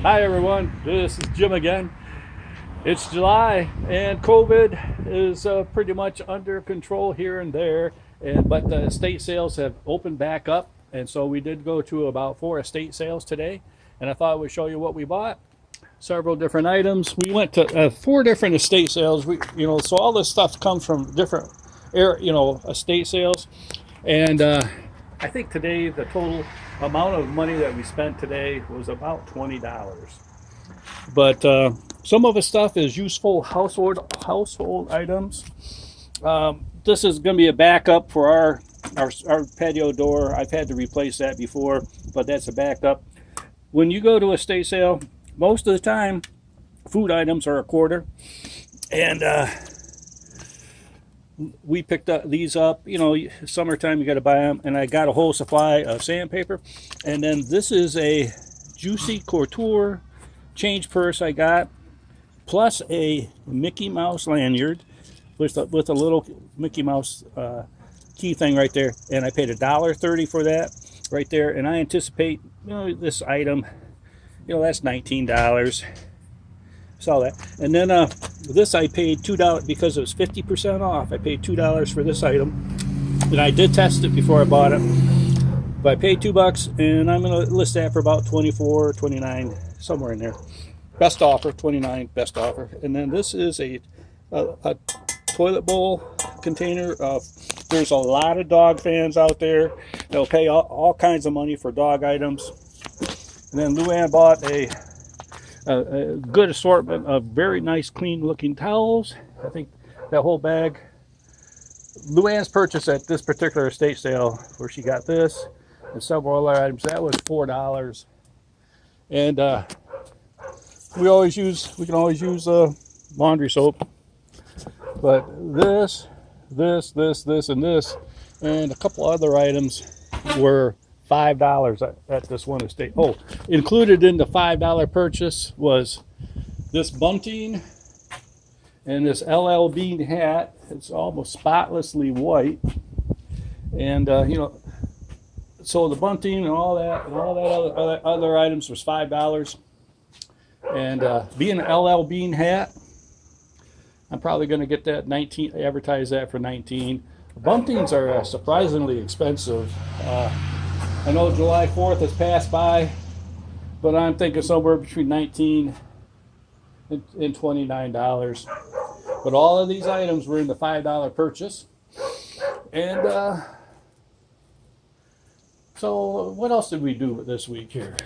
Hi everyone, this is Jim again. It's July and COVID is pretty much under control here and there, but the estate sales have opened back up, and so we did go to about 4 estate sales today, and I thought I would show you what we bought. Several different items. We went to 4 different estate sales. So all this stuff comes from different estate sales, and I think today the total amount of money that we spent today was about $20. But some of the stuff is useful household items. This is going to be a backup for our patio door. I've had to replace that before, but that's a backup. When you go to a estate sale, most of the time, food items are a quarter, and we picked these up. Summertime you got to buy them, and I got a whole supply of sandpaper, and then this is a Juicy Couture change purse I got, plus a Mickey Mouse lanyard with a little Mickey Mouse key thing right there, and I paid $1.30 for that right there. And I anticipate this item, that's $19. Saw that. And then this I paid $2 because it was 50% off. I paid $2 for this item, and I did test it before I bought it, but I paid $2, and I'm going to list that for about 24, 29, somewhere in there. Best offer, 29, best offer. And then this is a toilet bowl container. There's a lot of dog fans out there. They'll pay all kinds of money for dog items. And then Luann bought a good assortment of very nice, clean-looking towels. I think that whole bag. Luann's purchase at this particular estate sale, where she got this and several other items, that was $4. And we can always use laundry soap. But this, and this, and a couple other items were $5 at this one estate. Oh, included in the $5 purchase was this bunting and this LL Bean hat. It's almost spotlessly white, and so the bunting and all that other items was $5. And being an LL Bean hat, I'm probably going to get that 19. Advertise that for 19. Buntings are surprisingly expensive. I know July 4th has passed by, but I'm thinking somewhere between $19 and $29. But all of these items were in the $5 purchase. And so what else did we do this week here?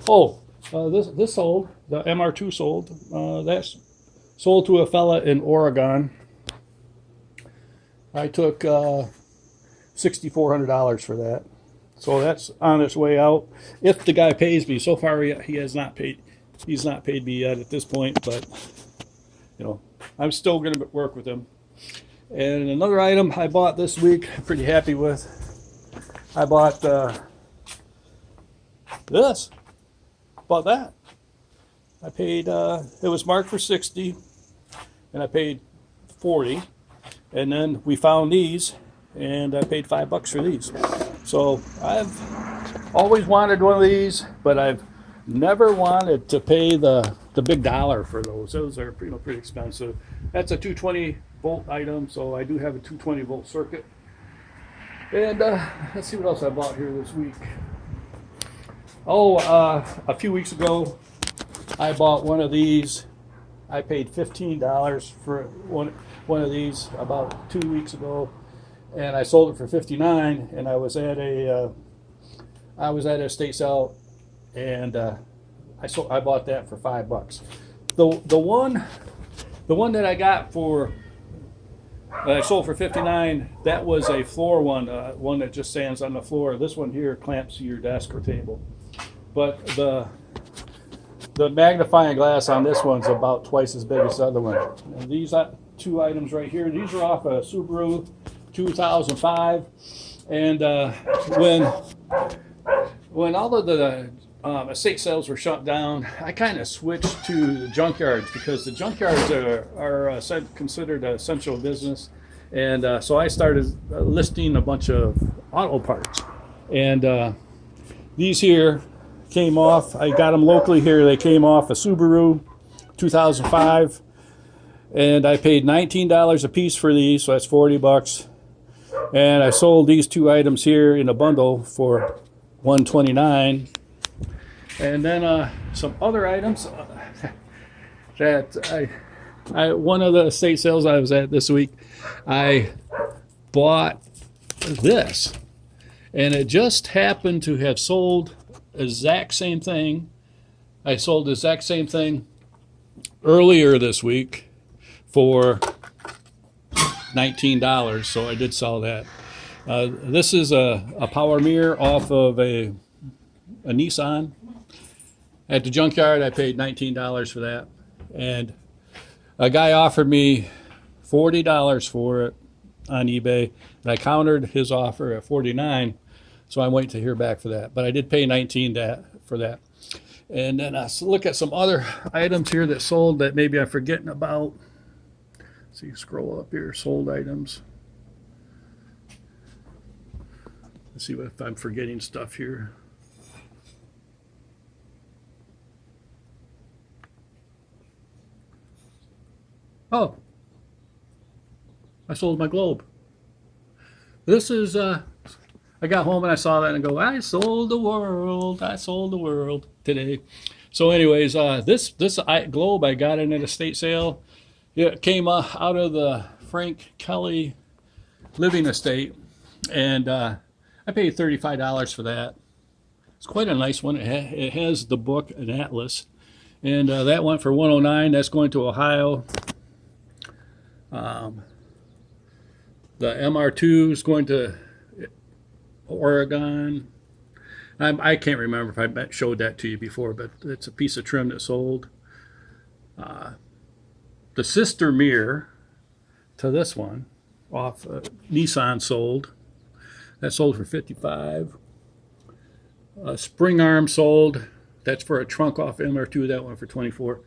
Oh, this sold. The MR2 sold. That's sold to a fella in Oregon. I took $6,400 for that. So that's on its way out. If the guy pays me. So far he has not paid. He's not paid me yet at this point, but I'm still going to work with him. And another item I bought this week, I'm pretty happy with. I bought this. Bought that. I paid. It was marked for 60, and I paid 40. And then we found these, and I paid $5 for these. So I've always wanted one of these, but I've never wanted to pay the big dollar for those. Those are pretty expensive. That's a 220 volt item, so I do have a 220 volt circuit. And let's see what else I bought here this week. Oh, a few weeks ago, I bought one of these. I paid $15 for one of these about 2 weeks ago, and I sold it for $59. And I was at a estate sale, and I bought that for $5. The one that I got that I sold for $59, that was a floor one that just stands on the floor. This one here clamps to your desk or table. But the magnifying glass on this one's about twice as big as the other one. And these two items right here, these are off a Subaru 2005. And when all of the estate sales were shut down, I kind of switched to the junkyards, because the junkyards are considered an essential business. And so I started listing a bunch of auto parts. And these here came off. I got them locally here. They came off a Subaru 2005, and I paid $19 a piece for these, so that's 40 bucks. And I sold these two items here in a bundle for $129. And then some other items that one of the estate sales I was at this week, I bought this, and it just happened to have sold exact same thing. I sold the exact same thing earlier this week for $19, so I did sell that. This is a power mirror off of a Nissan. At the junkyard, I paid $19 for that, and a guy offered me $40 for it on eBay, and I countered his offer at $49, so I'm waiting to hear back for that. But I did pay $19 for that. And then I look at some other items here that sold that maybe I'm forgetting about. So you scroll up here, sold items. Let's see if I'm forgetting stuff here. Oh, I sold my globe. This is, I got home and I saw that and I go, I sold the world today. So anyways, this globe, I got it at an estate sale. It came out of the Frank Kelly living estate, and I paid $35 for that. It's quite a nice one. It has the book, an atlas, and that went for $109. That's going to Ohio. The MR2 is going to Oregon. I can't remember if I showed that to you before, but it's a piece of trim that sold. The sister mirror to this one off Nissan sold. That sold for $55. Spring arm sold. That's for a trunk off MR2. That one for $24.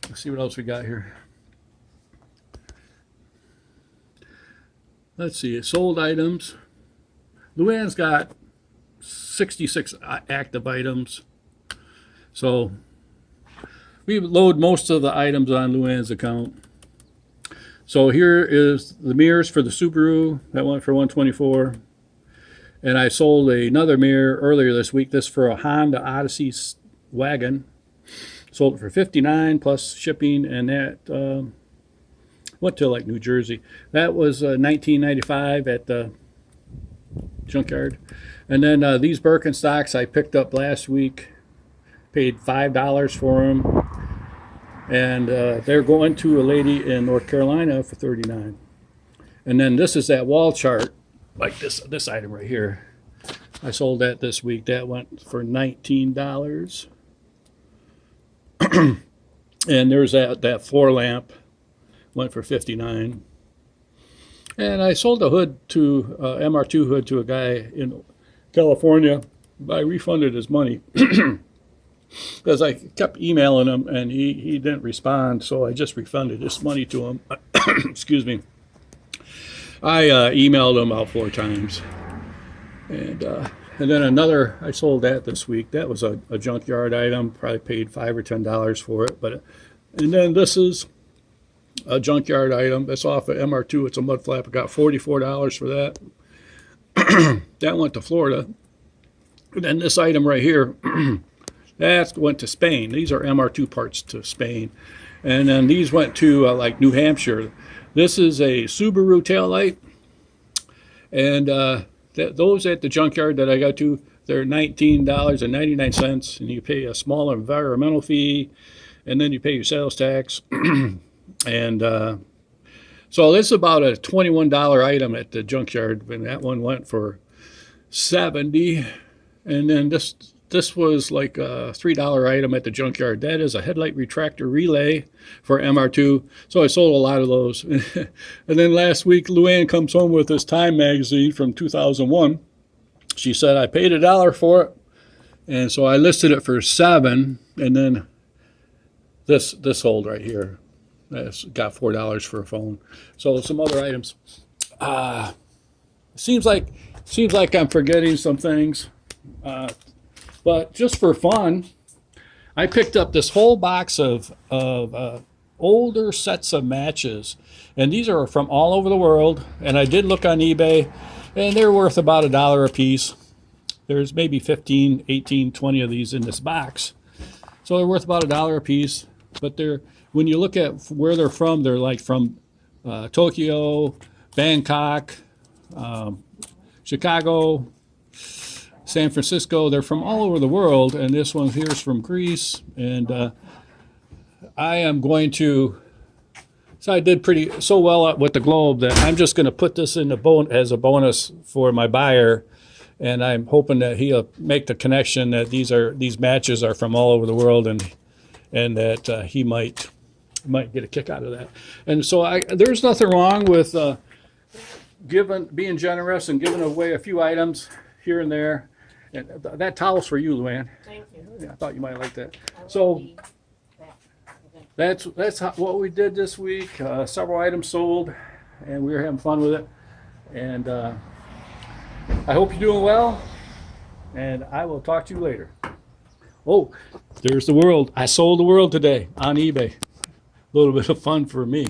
Let's see what else we got here. Let's see, sold items. Luann's got 66 active items. So we load most of the items on Luann's account. So here is the mirrors for the Subaru. That went for $124. And I sold another mirror earlier this week. This for a Honda Odyssey wagon. Sold it for $59 plus shipping, and that went to like New Jersey. That was $19.95 at the junkyard. And then these Birkenstocks I picked up last week. Paid $5 for them. And they're going to a lady in North Carolina for $39. And then this is that wall chart, like this item right here. I sold that this week. That went for $19. And there's that floor lamp. Went for $59. And I sold a hood to MR2 hood to a guy in California. I refunded his money because I kept emailing him and he didn't respond, so I just refunded his money to him. Excuse me. I emailed him about 4 times. And then another, I sold that this week. That was a junkyard item. Probably paid $5 or $10 for it. And then this is a junkyard item. That's off of MR2. It's a mud flap. I got $44 for that. That went to Florida. And then this item right here, that went to Spain. These are MR2 parts to Spain. And then these went to like New Hampshire. This is a Subaru taillight. And those at the junkyard that I got to, they're $19.99. And you pay a small environmental fee. And then you pay your sales tax. And so this is about a $21 item at the junkyard, and that one went for $70. And then this was like a $3 item at the junkyard. That is a headlight retractor relay for MR2. So I sold a lot of those. And then last week, Luann comes home with this Time magazine from 2001. She said, I paid $1 for it. And so I listed it for $7. And then this sold right here. That's got $4 for a phone. So some other items. Seems like I'm forgetting some things. But just for fun, I picked up this whole box of older sets of matches, and these are from all over the world. And I did look on eBay, and they're worth about $1 a piece. There's maybe 15, 18, 20 of these in this box, so they're worth about $1 a piece. But they're, when you look at where they're from, they're like from Tokyo, Bangkok, Chicago, San Francisco. They're from all over the world, and this one here is from Greece. And I am going to, so I did so well with the globe that I'm just going to put this in as a bonus for my buyer, and I'm hoping that he'll make the connection that these matches are from all over the world, and that he might get a kick out of that. And so there's nothing wrong with being generous and giving away a few items here and there. And that towel's for you, Luann. Thank you. Yeah, I thought you might like that. So that's what we did this week. Several items sold, and we were having fun with it. And I hope you're doing well, and I will talk to you later. Oh, there's the world. I sold the world today on eBay. A little bit of fun for me.